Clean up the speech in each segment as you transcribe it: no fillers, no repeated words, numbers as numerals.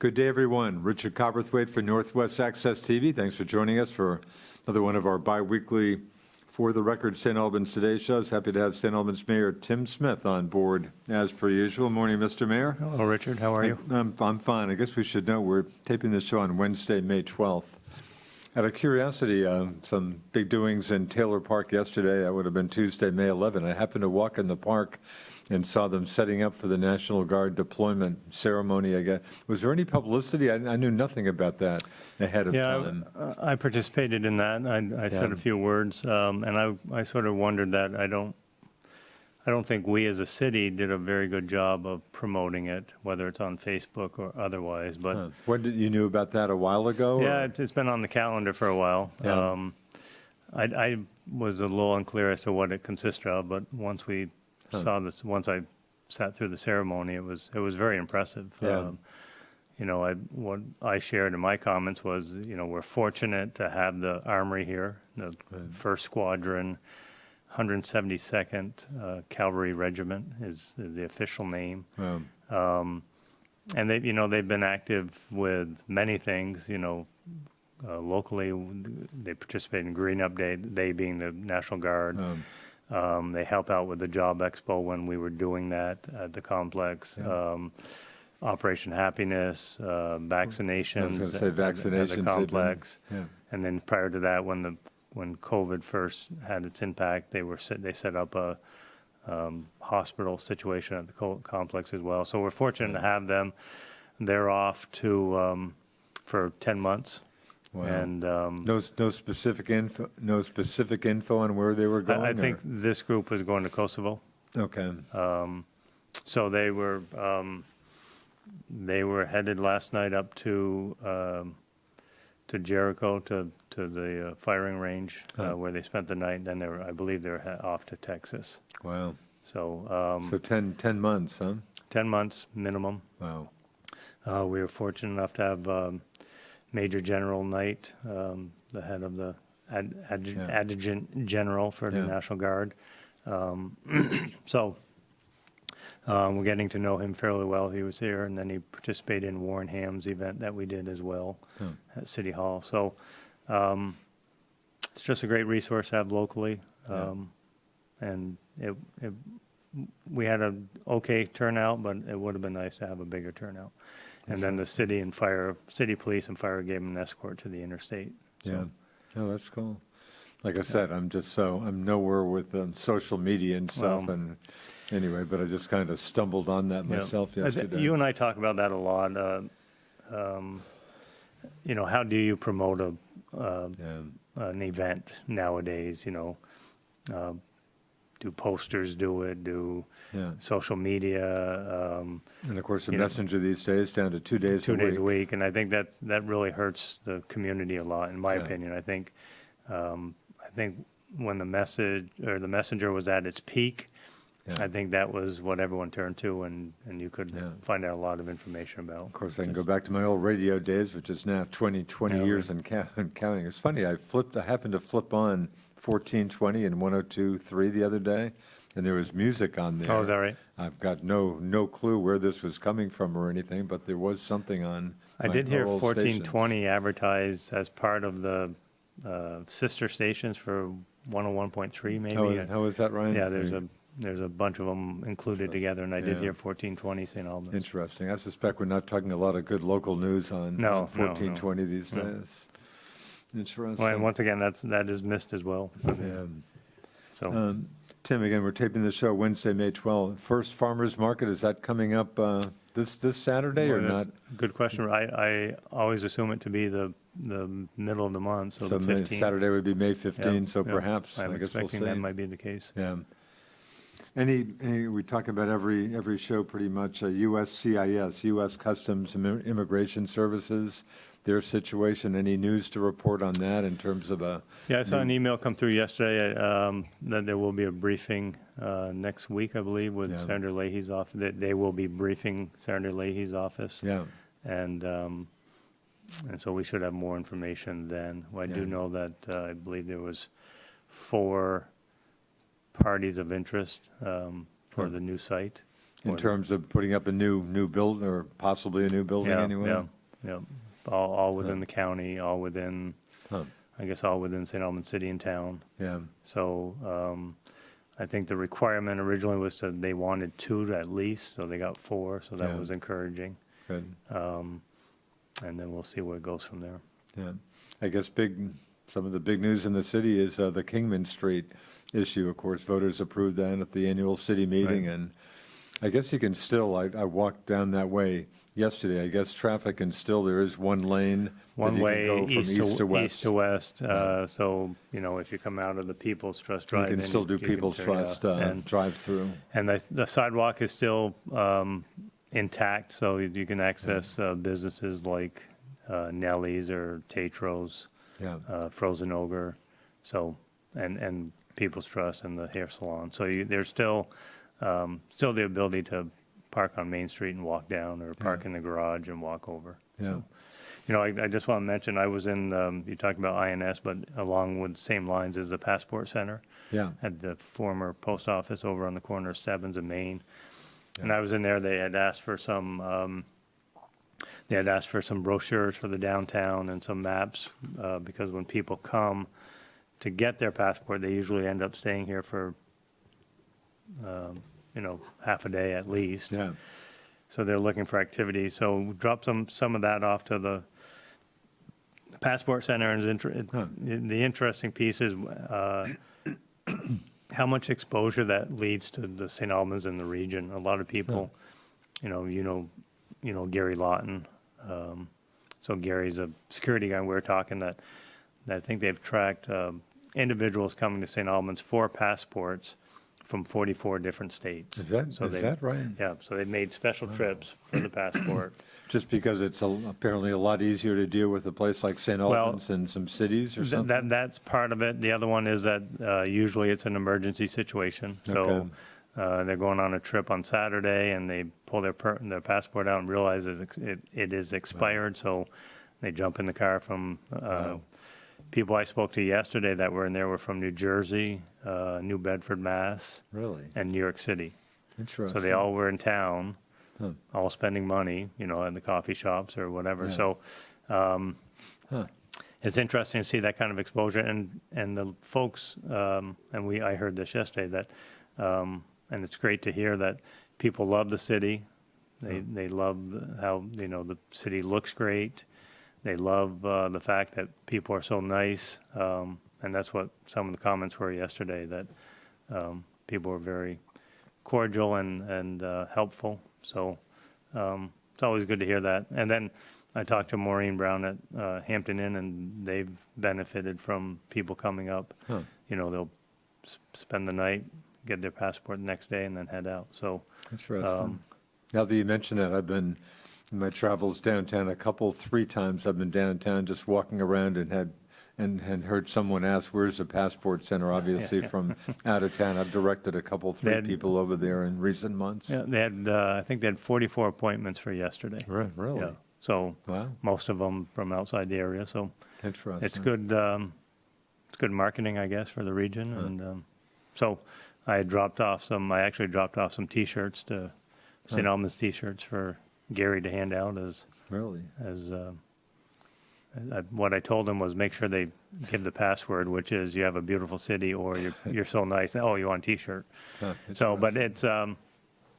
Good day, everyone. Richard Cowperthwait for Northwest Access TV. Thanks for joining us for another one of our bi-weekly For the Record St. Albans Today shows. Happy to have St. Albans Mayor Tim Smith on board as per usual. Morning, Mr. Mayor. Hello, Richard. How are you? I'm fine. I guess we should know we're taping this show on Wednesday, May 12th. Out of curiosity, some big doings in Taylor Park yesterday. That would have been Tuesday, May 11th. I happened to walk in the park and saw them setting up for the National Guard deployment ceremony. I guess. Was there any publicity? I knew nothing about that ahead of time. I participated in that. I said a few words, and I sort of wondered that I don't think we as a city did a very good job of promoting it, whether it's on Facebook or otherwise. But when did you knew about that a while ago? Yeah, it's been on the calendar for a while. Yeah. I was a little unclear as to what it consisted of, but once we saw this, once I sat through the ceremony, it was very impressive. Yeah. What I shared in my comments was, we're fortunate to have the Armory here, the 1st Squadron, 172nd Cavalry Regiment is the official name. And they've been active with many things. Locally, they participate in Green Up Day, they being the National Guard. They help out with the Job Expo when we were doing that at the complex. Operation Happiness, vaccinations. I was going to say vaccinations at the complex. Yeah. And then prior to that, when COVID first had its impact, they set up a hospital situation at the complex as well. So we're fortunate to have them. They're off to for 10 months. Wow. And no specific info on where they were going. I think this group was going to Kosovo. Okay. So they were headed last night up to Jericho to the firing range where they spent the night. Then I believe they were off to Texas. Wow. So 10 months, huh? 10 months minimum. Wow. We were fortunate enough to have Major General Knight, the head of the Adjutant General for the National Guard. So we're getting to know him fairly well. He was here, and then he participated in Warren Ham's event that we did as well at City Hall. So it's just a great resource to have locally. And we had an okay turnout, but it would have been nice to have a bigger turnout. And then the city police and fire gave them an escort to the interstate. So. Yeah. Oh, that's cool. Like I said, I'm nowhere with social media and stuff. Well, and anyway, but I just kind of stumbled on that myself yesterday. You and I talk about that a lot. How do you promote an event nowadays? Do posters do it? Do social media? And of course, the messenger these days down to 2 days. 2 days a week, and I think that really hurts the community a lot, in my opinion. I think when the messenger was at its peak, I think that was what everyone turned to, and you could find out a lot of information about. Of course, I can go back to my old radio days, which is now 20 years and counting. It's funny, I happened to flip on 1420 and 102.3 the other day, and there was music on there. Oh, is that right? I've got no clue where this was coming from or anything, but there was something on. I did hear 1420 advertised as part of the sister stations for 101.3, maybe. Oh, is that right? Yeah, there's a bunch of them included together, and I did hear 1420 St. Albans. Interesting. I suspect we're not talking a lot of good local news on 1420 these days. Interesting. Well, and once again, that is missed as well. Yeah. So, Tim, again, we're taping the show Wednesday, May 12th. First Farmers Market, is that coming up this Saturday or not? Good question. I always assume it to be the middle of the month, so the 15th. Saturday would be May 15th, so perhaps I'm I guess we'll see. expecting that might be the case. Yeah. We talk about every show pretty much. USCIS, U.S. Customs and Immigration Services, their situation. Any news to report on that in terms of a? Yeah, I saw an email come through yesterday that there will be a briefing next week, I believe, with Senator Leahy's office. They will be briefing Senator Leahy's office. Yeah. And so we should have more information then. I do know that I believe there was 4 parties of interest for the new site. In terms of putting up a new build, or possibly a new building anyway? Yeah. All within the county, all within, Huh. I guess, all within St. Albans City and town. Yeah, So I think the requirement originally was they wanted 2 at least, so they got 4, so that Yeah. was encouraging. good, And then we'll see where it goes from there. yeah. I guess some of the big news in the city is the Kingman Street issue. Of course, voters approved that at the annual city meeting, Right. and I guess you can still, I walked down that way yesterday, I guess traffic can still, there is one lane that One you way, can go from east to west. East to west. So, if you come out of the People's Trust You Drive. can then still do you can People's turn, Trust and drive-through. the sidewalk is still intact, so you can access businesses like Nellie's or Tetros, Yeah, Frozen Ogre, so, and People's Trust and the hair salon. So there's still the ability to park on Main Street and walk down, or park in the garage and walk over. yeah, So, I just want to mention, I was in, you talked about INS, but along with the same lines as the Passport Center yeah, at the former post office over on the corner of Stebbins and Main. And I was in there, they had asked for some brochures for the downtown and some maps, because when people come to get their passport, they usually end up staying here for, half a day at least. yeah, So they're looking for activities. So we dropped some of that off to the Passport Center. And the interesting piece is how much exposure that leads to the St. Albans and the region. A lot of people, Gary Lawton. So Gary's a security guy. We were talking that I think they've tracked individuals coming to St. Albans for passports from 44 different states. Is that right? Yeah, so they've made special trips for the passport. Just because it's apparently a lot easier to deal with a place like St. Albans than some cities or something? That's part of it. The other one is that usually it's an emergency situation. So they're going on a trip on Saturday, and they pull their passport out and realize that it is expired, so they jump in the car from people I spoke to yesterday that were in there were from New Jersey, New Bedford, Mass, Really? and New York City. Interesting. So they all were in town, Huh. all spending money, in the coffee shops or whatever. Yeah. So it's interesting to see that kind of exposure. And the folks, I heard this yesterday, that, and it's great to hear that people love the city. They love how, the city looks great. They love the fact that people are so nice. And that's what some of the comments were yesterday, that people were very cordial and helpful. So it's always good to hear that. And then I talked to Maureen Brown at Hampton Inn, and they've benefited from people coming up. Huh. They'll spend the night, get their passport the next day, and then head out. So Interesting. Now that you mention that, I've been in my travels downtown 3 times. I've been downtown just walking around and had heard someone ask, "Where's the Passport Center?" Obviously from out of town. I've directed 3 people over there in recent months. yeah, they had, I think they had 44 appointments for yesterday. Really? Yeah. So Wow. most of them from outside the area. So Interesting. it's good. It's good marketing, I guess, for the region. And so I actually dropped off some T-shirts to St. Albans T-shirts for Gary to hand out as Really? what I told him was make sure they give the password, which is you have a beautiful city, or you're so nice. Oh, you want a T-shirt? Huh, So, but interesting.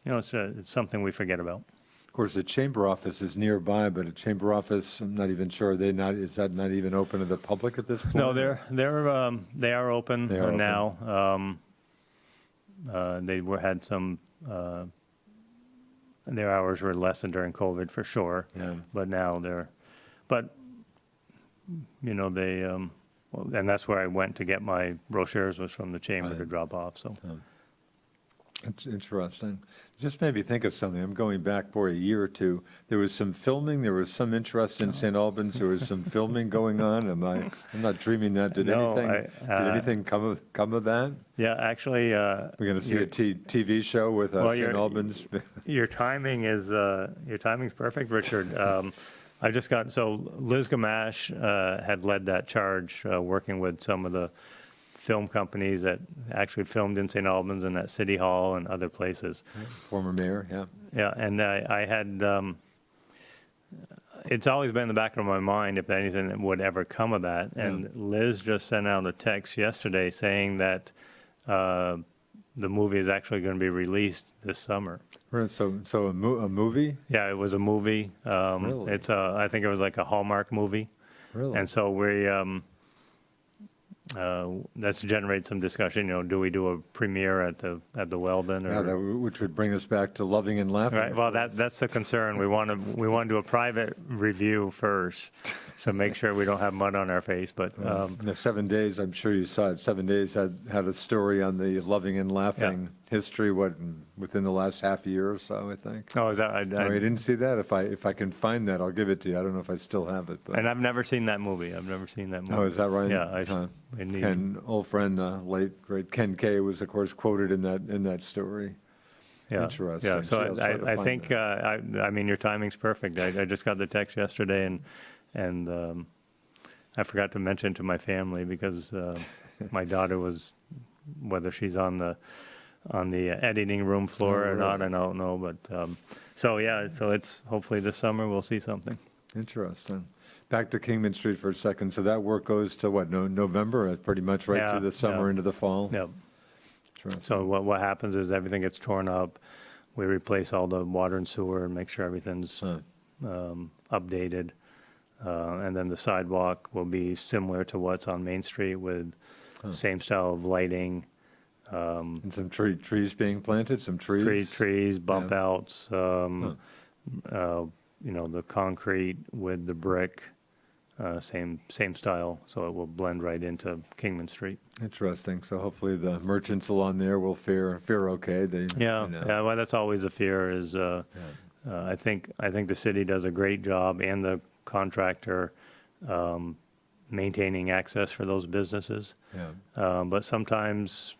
it's it's something we forget about. Of course, the chamber office is nearby, but a chamber office, I'm not even sure, is that not even open to the public at this point? No, they are open They are open. now. They had some. Their hours were lessened during COVID for sure. Yeah. But now they, and that's where I went to get my brochures, was from the chamber Right. to drop off. So It's interesting. Just made me think of something. I'm going back for a year or two. There was some filming. There was some interest in St. Albans. There was some filming going on. I'm not dreaming that. Did No, anything come of that? yeah, actually, We're going to see a TV show with Well, St. Albans. your timing's perfect, Richard. I just got, so Liz Gamache had led that charge, working with some of the film companies that actually filmed in St. Albans and at City Hall and other places. Former mayor, yeah. Yeah, and I had, it's always been in the back of my mind if anything would ever come of that. And Liz just sent out a text yesterday saying that the movie is actually going to be released this summer. Right, so a movie? Yeah, it was a movie. Really? It's I think it was like a Hallmark movie. Really? And so we, that's generate some discussion. You know, do we do a premiere at the Weldon? Or, Yeah, which would bring us back to Loving and Laughing. right. Well, that's the concern. We want to do a private review first, so make sure we don't have mud on our face. But In the 7 days, I'm sure you saw it, 7 days had a story on the Loving and Laughing history, within the last half year or so, I think. oh, is that? Oh, you didn't see that? If I can find that, I'll give it to you. I don't know if I still have it. But. And I've never seen that movie. Oh, is that right? Yeah, I need. Ken, old friend, late great Ken Kay was, of course, quoted in that story. Yeah, Interesting. yeah. So I'll try to I find think that. I mean your timing's perfect. I just got the text yesterday, and I forgot to mention to my family because my daughter was, whether she's on the editing room floor or not, I don't know. But so it's hopefully this summer we'll see something. Interesting. Back to Kingman Street for a second. So that work goes to what? November, pretty much right Yeah, through the summer yeah. into the fall. Yeah. Interesting. So what happens is everything gets torn up. We replace all the water and sewer and make sure everything's updated. And then the sidewalk will be similar to what's on Main Street with same style of lighting, And some trees being planted. Some trees. trees, bump outs. You know, the concrete with the brick, same style, so it will blend right into Kingman Street. Interesting. So hopefully the merchants along there will fare okay. They, Yeah, you know. yeah. Well, that's always a fear. Is I think the city does a great job, and the contractor maintaining access for those businesses. Yeah. But sometimes,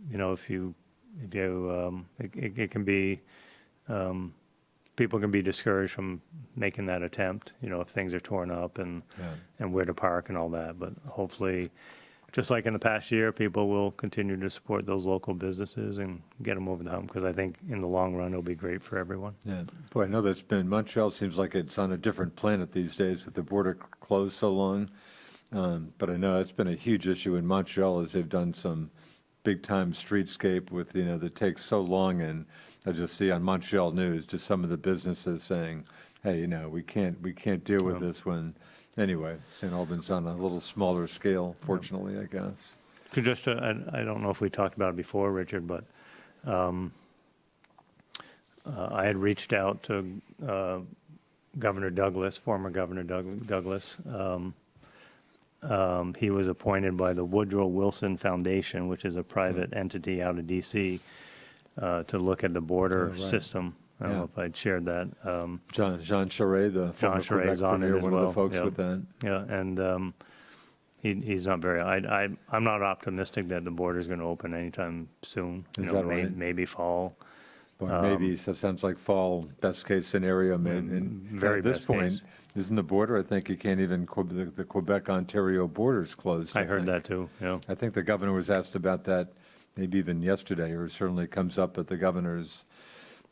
you know, it can be, people can be discouraged from making that attempt, you know, if things are torn up and where to park and all that. But hopefully, just like in the past year, people will continue to support those local businesses and get them over the hump, because I think in the long run, it'll be great for everyone. Yeah. Boy, I know that's been, Montreal seems like it's on a different planet these days with the border closed so long. But I know it's been a huge issue in Montreal as they've done some big-time streetscape with, you know, that takes so long. And I just see on Montreal News just some of the businesses saying, hey, you know, we can't deal with this when, anyway, St. Albans on a little smaller scale, fortunately, I guess. Just, I don't know if we talked about it before, Richard, but I had reached out to Governor Douglas, former Governor Douglas. He was appointed by the Woodrow Wilson Foundation, which is a private entity out of D.C., to look at the border system. I don't know if I'd shared that. Jean Charest, the former Quebec on it premier, as one of well. the folks with that. Yeah, and he's not very. I'm not optimistic that the border is going to open anytime soon. Is that right? Maybe fall. But maybe, so it sounds like fall, best case scenario. And very at this best point, case. isn't the border, I think you can't even, the Quebec-Ontario border's closed. I heard think. that too. Yeah. I think the governor was asked about that maybe even yesterday, or certainly comes up at the governor's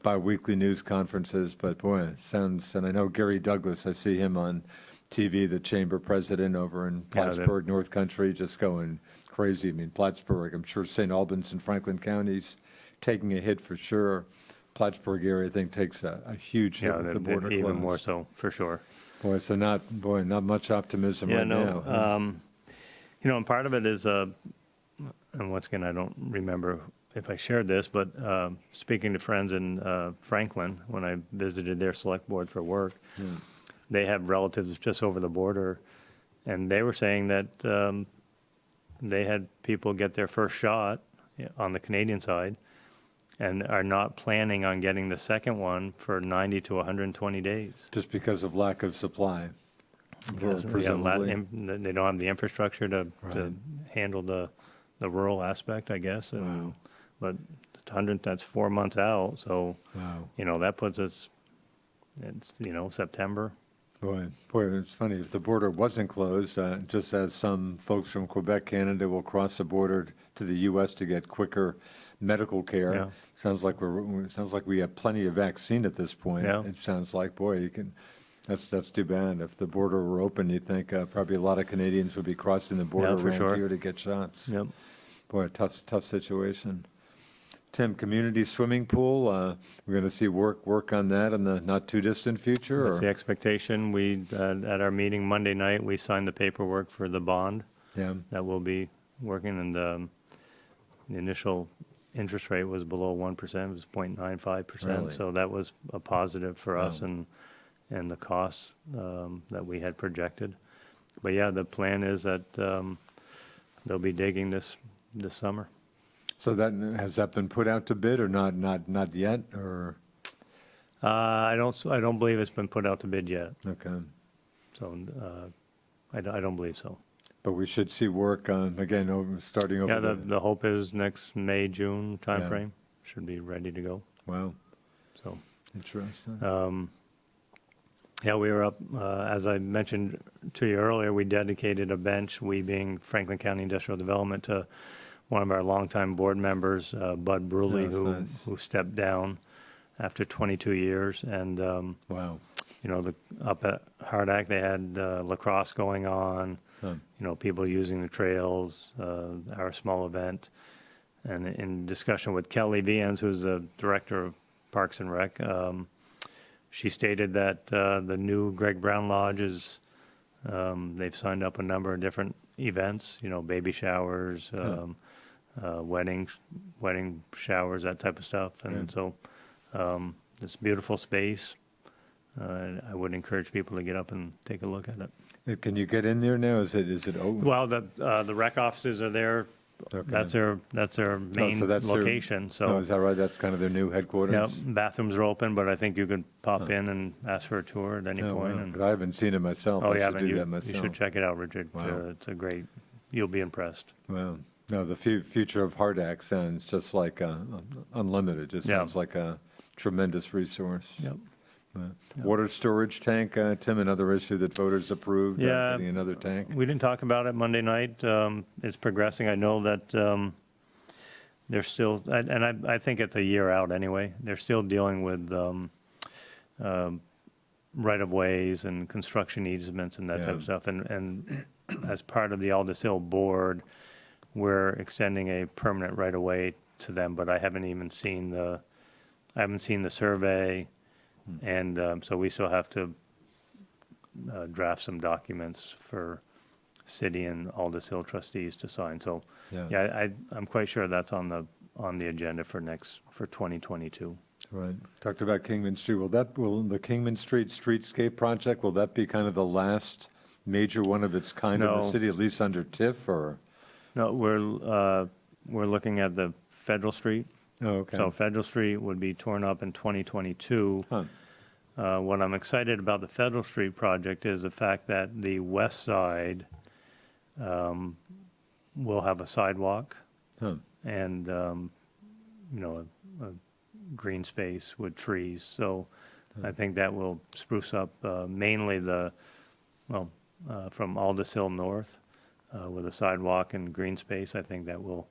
bi-weekly news conferences. But boy, it sounds, and I know Gary Douglas, I see him on TV, the chamber president over in Plattsburgh, North Country, just going crazy. I mean, Plattsburgh, I'm sure St. Albans and Franklin counties taking a hit for sure. Plattsburgh area, I think, takes a huge hit with the border even closed. more so, for sure. Boy, so not much optimism right now. You know, and part of it is, and once again, I don't remember if I shared this, but speaking to friends in Franklin, when I visited their select board for work, they have relatives just over the border, and they were saying that they had people get their first shot on the Canadian side and are not planning on getting the second one for 90 to 120 days. Just because of lack of supply, presumably. They don't have the infrastructure to handle the rural aspect, I guess. And, but that's 4 months out, so you know that puts us. It's September. Boy, it's funny, if the border wasn't closed, just as some folks from Quebec, Canada will cross the border to the U.S. to get quicker medical care. Yeah. Sounds like we have plenty of vaccine at this point. Yeah. It sounds like, boy, that's too bad. If the border were open, you'd think probably a lot of Canadians would be crossing the border for around sure. here to get shots. Yep. Boy, tough situation. Tim, community swimming pool, we're going to see work on that in the not-too-distant future? That's Or? the expectation. We, at our meeting Monday night, we signed the paperwork for the bond Yeah, that will be working, and the initial interest rate was below 1%, it was 0.95%. Really? So that was a positive for us Wow. and the costs that we had projected. But yeah, the plan is that they'll be digging this summer. so has that been put out to bid or not yet, or? I don't believe it's been put out to bid yet. Okay. So I don't believe so. But we should see work again starting over Yeah, the hope is next May, June timeframe should be ready to go. Wow, So, interesting. yeah, we were up, as I mentioned to you earlier, we dedicated a bench, we being Franklin County Industrial Development, to one of our longtime board members, Bud Bruley, That's nice. who stepped down after 22 years. And, Wow. you know, up at Hardack, they had lacrosse going on, Huh. you know, people using the trails, our small event. And in discussion with Kelly Vians, who's the director of Parks and Rec, she stated that the new Greg Brown Lodge is, they've signed up a number of different events, you know, baby showers, wedding showers, that type of stuff. And so it's beautiful space. I would encourage people to get up and take a look at it. Can you get in there now? Is it open? Well, the rec offices are there. Okay. That's their main so that's their- location. Oh, is that right? That's kind of their new headquarters? yeah, bathrooms are open, but I think you could pop in and ask for a tour at any Oh, point. wow. And, 'Cause I haven't seen it myself. oh, I yeah, should do you, that you myself. should check it out, Richard. Wow. It's a great. You'll be impressed. Wow. No, the future of Hardack sounds just like unlimited. Just Yeah. sounds like a tremendous resource. Yep. Water storage tank, Tim, another issue that voters approved, Yeah. getting another tank. We didn't talk about it Monday night. It's progressing. I know that they're still, and I think it's a year out anyway. They're still dealing with right-of-ways and construction easements and that type Yeah. of stuff. And as part of the Aldous Hill board, we're extending a permanent right-of-way to them, but I haven't even seen the survey. And so we still have to draft some documents for city and Aldous Hill trustees to sign. So, Yeah. I'm quite sure that's on the agenda for 2022. Right. Talked about Kingman Street. Will the Kingman Street streetscape project, will that be kind of the last major one of its kind in the No. city, at least under TIF, or? No, we're looking at the Federal Street. Oh, okay. So Federal Street would be torn up in 2022. Huh. What I'm excited about the Federal Street project is the fact that the west side will have a sidewalk Huh. and, you know, a green space with trees. So I think that will spruce up mainly from Aldous Hill North with a sidewalk and green space. I think that'll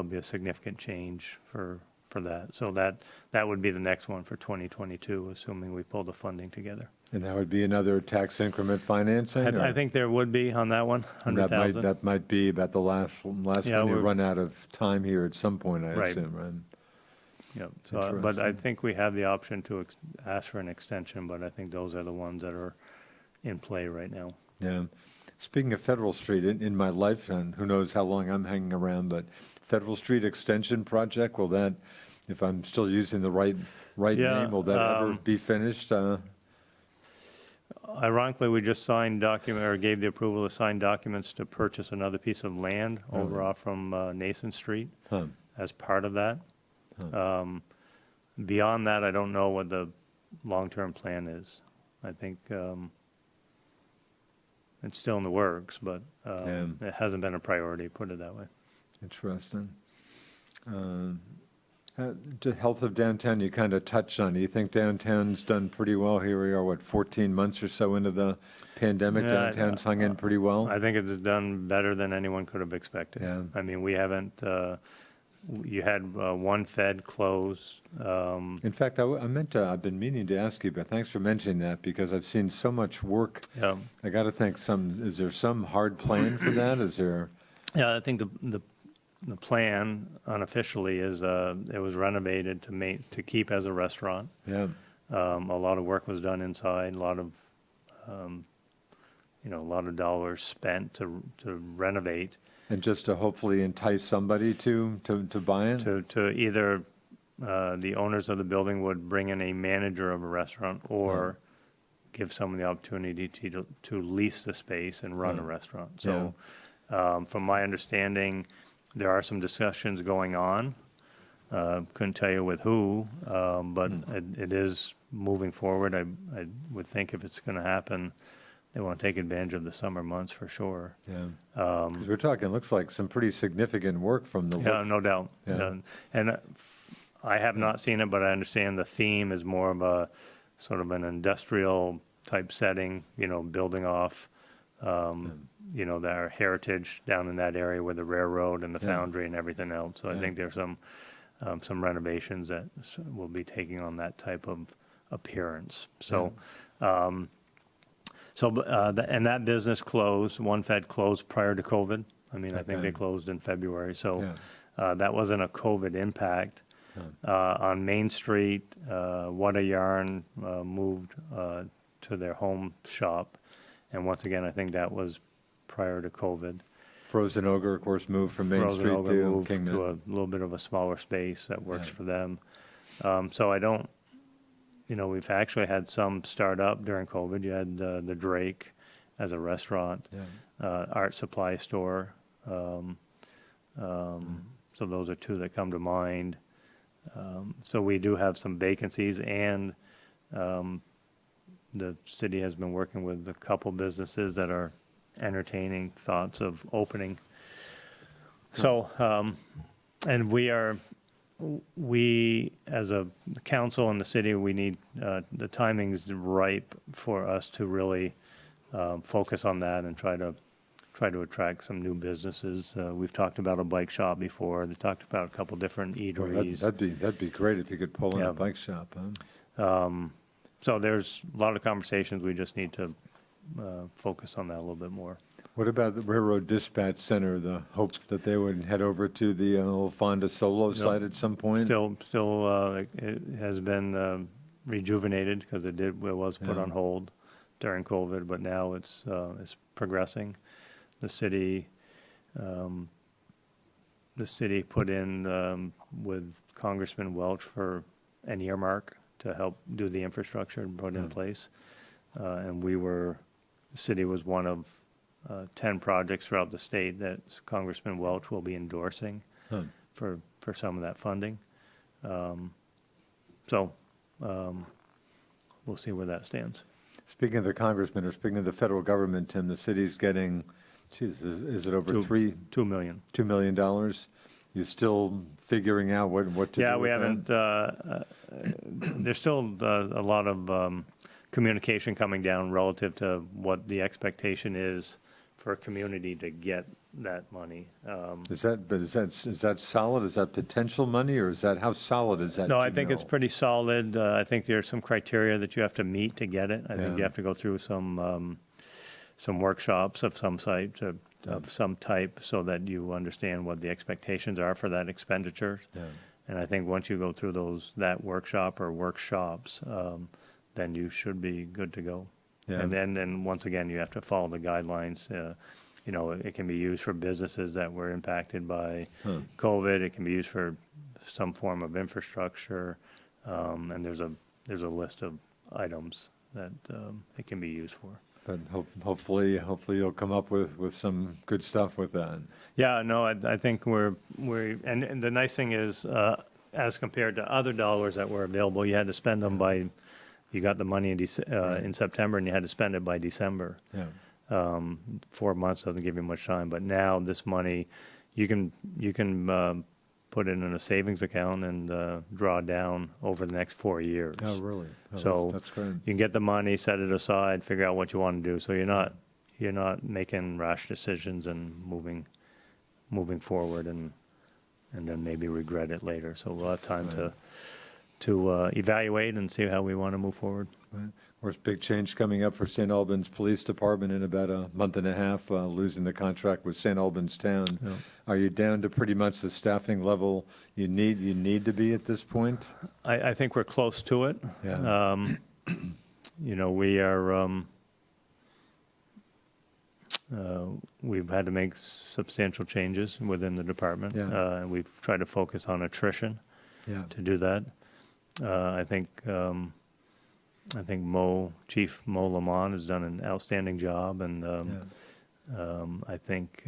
be a significant change for that. So that would be the next one for 2022, assuming we pull the funding together. And that would be another tax increment financing? I or- think there would be on that one, And that 100,000. might be about the last Yeah, one you we're- run out of time here at some point, I Right. assume, right? Yeah, so, but I Interesting. think we have the option to ask for an extension, but I think those are the ones that are in play right now. Yeah. Speaking of Federal Street, in my lifetime, who knows how long I'm hanging around, but Federal Street Extension Project, will that, if I'm still using the right Yeah, name, will that ever be finished? Ironically, we just signed gave the approval to sign documents to purchase another piece of land over off from Nason Street Huh. as part of that. Beyond that, I don't know what the long-term plan is. I think it's still in the works, but it hasn't been a priority, put it that way. Interesting. The health of downtown, you kind of touched on. You think downtown's done pretty well? Here we are, what, 14 months or so into the pandemic? Yeah, Downtown's hung in pretty well? I think it's done better than anyone could have expected. Yeah. I mean, we haven't, you had one Fed close. In fact, I've been meaning to ask you, but thanks for mentioning that, because I've seen so much work. Yeah. I got to think, is there some hard plan for that? Is there? Yeah, I think the plan unofficially is it was renovated to keep as a restaurant. Yeah. A lot of work was done inside, a lot of dollars spent to renovate. And just to hopefully entice somebody to buy it? To either the owners of the building would bring in a manager of a restaurant or give someone the opportunity to lease the space and run a restaurant. So from my understanding, there are some discussions going on. Couldn't tell you with who, but it is moving forward. I would think if it's going to happen, they want to take advantage of the summer months for sure. Yeah. Because we're talking, looks like some pretty significant work from the Yeah, no doubt. Yeah. And I have not seen it, but I understand the theme is more of a sort of an industrial type setting, building off their heritage down in that area with the railroad and the foundry and everything else. So I think there's some renovations that will be taking on that type of appearance. So, and that business closed. One Fed closed prior to COVID. I mean, I think they closed in February. So that wasn't a COVID impact. On Main Street, What a Yarn moved to their home shop. And once again, I think that was prior to COVID. Frozen Ogre, of course, moved from Main Frozen Street Ogre to moved Kingman. to a little bit of a smaller space that works for them. So I don't, we've actually had some start up during COVID. You had the Drake as a restaurant, art supply store. So those are two that come to mind. So we do have some vacancies, and the city has been working with a couple businesses that are entertaining thoughts of opening. So, and we as a council in the city, we need, the timing's ripe for us to really focus on that and try to attract some new businesses. We've talked about a bike shop before. They talked about a couple different eateries. That'd be great if you could pull in a bike shop. Huh? So there's a lot of conversations. We just need to focus on that a little bit more. What about the Railroad Dispatch Center? The hope that they would head over to the old Fonda Solo site at some point? Still, it has been rejuvenated because it was put on hold during COVID, but now it's progressing. The city put in with Congressman Welch for an earmark to help do the infrastructure and put in place. And the city was one of 10 projects throughout the state that Congressman Welch will be endorsing for some of that funding. So we'll see where that stands. Speaking of the congressman, or speaking of the federal government, Tim, the city's getting, is it over $2 million. $2 million? You're still figuring out what to do with that? Yeah, we haven't, there's still a lot of communication coming down relative to what the expectation is for a community to get that money. Is that solid? Is that potential money, or how solid is that? No, I think it's pretty solid. I think there's some criteria that you have to meet to get it. I think you have to go through some workshops of some type so that you understand what the expectations are for that expenditure. Yeah. And I think once you go through that workshop or workshops, then you should be good to go. Yeah. And then once again, you have to follow the guidelines. It can be used for businesses that were impacted by COVID. It can be used for some form of infrastructure, and there's a list of items that it can be used for. But hopefully you'll come up with some good stuff with that. Yeah, no, I think and the nice thing is, as compared to other dollars that were available, you had to spend them you got the money in September and you had to spend it by December. Yeah. 4 months doesn't give you much time, but now this money, you can put it in a savings account and draw down over the next 4 years. Oh, really? Oh, So that's great. you can get the money, set it aside, figure out what you want to do. So you're not making rash decisions and moving forward and then maybe regret it later. So we'll have time to evaluate and see how we want to move forward. Right. There's big change coming up for St. Albans Police Department in about a month and a half, losing the contract with St. Albans Town. Yeah. Are Are you down to pretty much the staffing level you need to be at this point? I think we're close to it. Yeah. We are, we've had to make substantial changes within the department. Yeah. And we've tried to focus on attrition Yeah. to do that. I think Chief Mo Lamont has done an outstanding job, and I think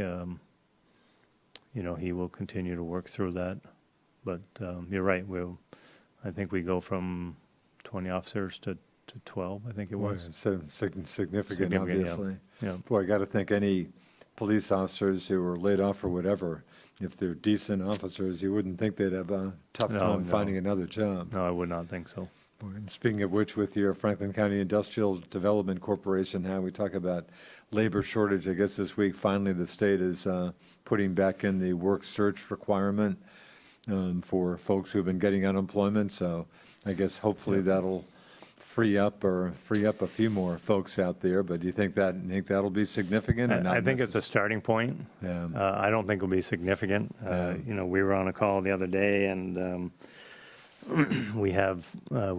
he will continue to work through that. But you're right. I think we go from 20 officers to 12. I think it Boy, was. it's significant, Significant, yeah. obviously. Yeah. Boy, I got to think any police officers who were laid off or whatever, if they're decent officers, you wouldn't think they'd have a tough time No. finding another job. No, I would not think so. And speaking of which, with your Franklin County Industrial Development Corporation, how we talk about labor shortage, I guess this week, finally, the state is putting back in the work search requirement for folks who've been getting unemployment. So I guess hopefully that'll free up a few more folks out there. But do you think that'll be significant? Or not I think it's a starting point. Yeah. I don't think it'll be significant. We were on a call the other day, and we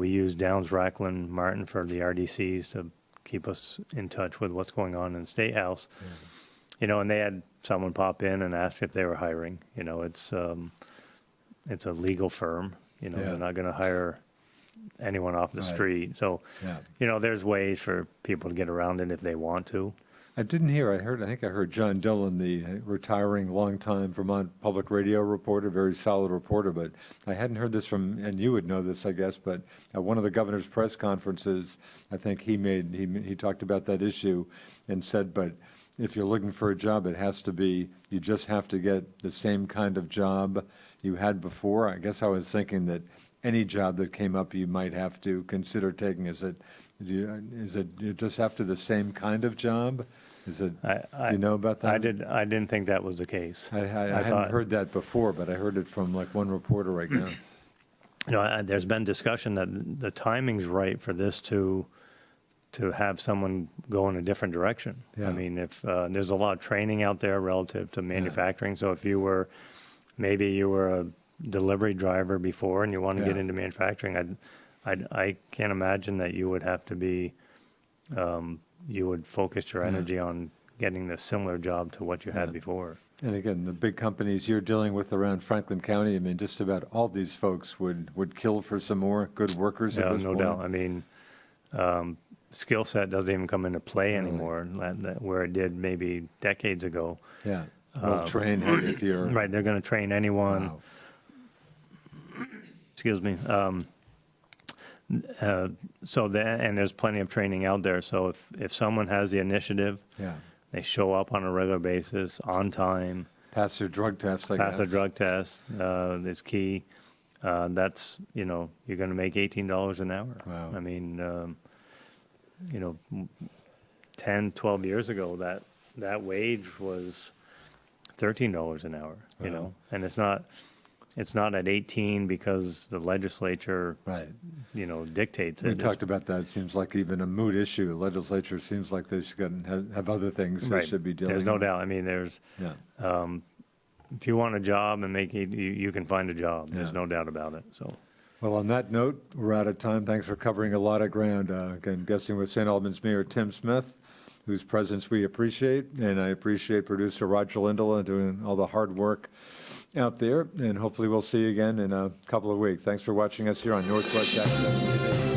use Downs, Racklin, Martin for the RDCs to keep us in touch with what's going on in the State House. And they had someone pop in and ask if they were hiring. It's a legal firm. They're not going to hire anyone off the Right. street. So, Yeah. there's ways for people to get around it if they want to. I think I heard John Dillon, the retiring longtime Vermont Public Radio reporter, very solid reporter, but I hadn't heard this from, and you would know this, I guess, but at one of the governor's press conferences, I think he talked about that issue and said, but if you're looking for a job, it has to be, you just have to get the same kind of job you had before. I guess I was thinking that any job that came up, you might have to consider taking. Is it you just after the same kind of job? Is it, you know about that? I didn't think that was the case. I hadn't heard that before, but I heard it from like one reporter right now. There's been discussion that the timing's right for this to have someone go in a different direction. Yeah. I mean, if there's a lot of training out there relative to manufacturing. So if you were a delivery driver before and you want to get Yeah. into manufacturing, I can't imagine that you would have to be, you would focus your energy on getting the similar job to what you had before. And again, the big companies you're dealing with around Franklin County, I mean, just about all these folks would kill for some more good workers at Yeah, this no point. doubt. I mean, skill set doesn't even come into play anymore, where it did maybe decades ago. Yeah, well trained if you're. Right, they're going to train anyone. Wow. Excuse me. And there's plenty of training out there. So if someone has the initiative, Yeah, they show up on a regular basis, on time, pass their drug test, I guess. pass a drug test is key. That's, you're going to make $18 an hour. Wow. I mean, 10, 12 years ago, that wage was $13 an hour, Wow. and it's not at 18 because the legislature, Right. dictates it. We It's- talked about that. It seems like even a moot issue. The legislature seems like they should have other things they Right. should be dealing There's with. no doubt. I mean, Yeah. if you want a job and make it, you can find a job. There's Yeah. no doubt about it. So, Well, on that note, we're out of time. Thanks for covering a lot of ground. Again, guesting with St. Albans Mayor Tim Smith, whose presence we appreciate, and I appreciate producer Roger Lindola doing all the hard work out there, and hopefully we'll see you again in a couple of weeks. Thanks for watching us here on Northwest Access.